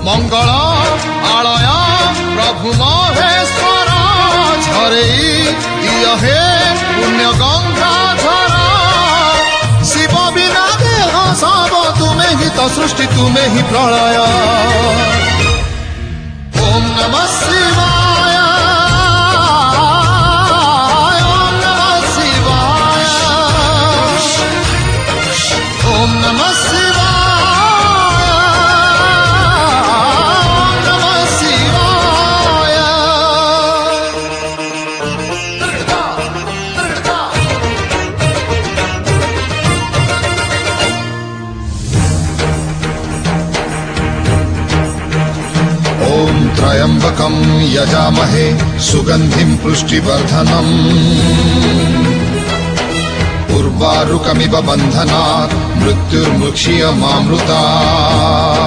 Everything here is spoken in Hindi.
मंगल आलय प्रभु महेश्वर झरेई दिय हे पुण्य गंगा झरा शिव बिना देह सब तुमे ही तो सृष्टि तुमे ही प्रलय ओम नमः शिवाय ओम नमः शिवाय ओम नमः शिवाय ओम नमः शिवाय ओम त्र्यंबकं यजामहे सुगंधिं पुष्टिवर्धनम् उर्वारुकमिव बन्धनात् मृत्युर्मुक्षीयमामृतात्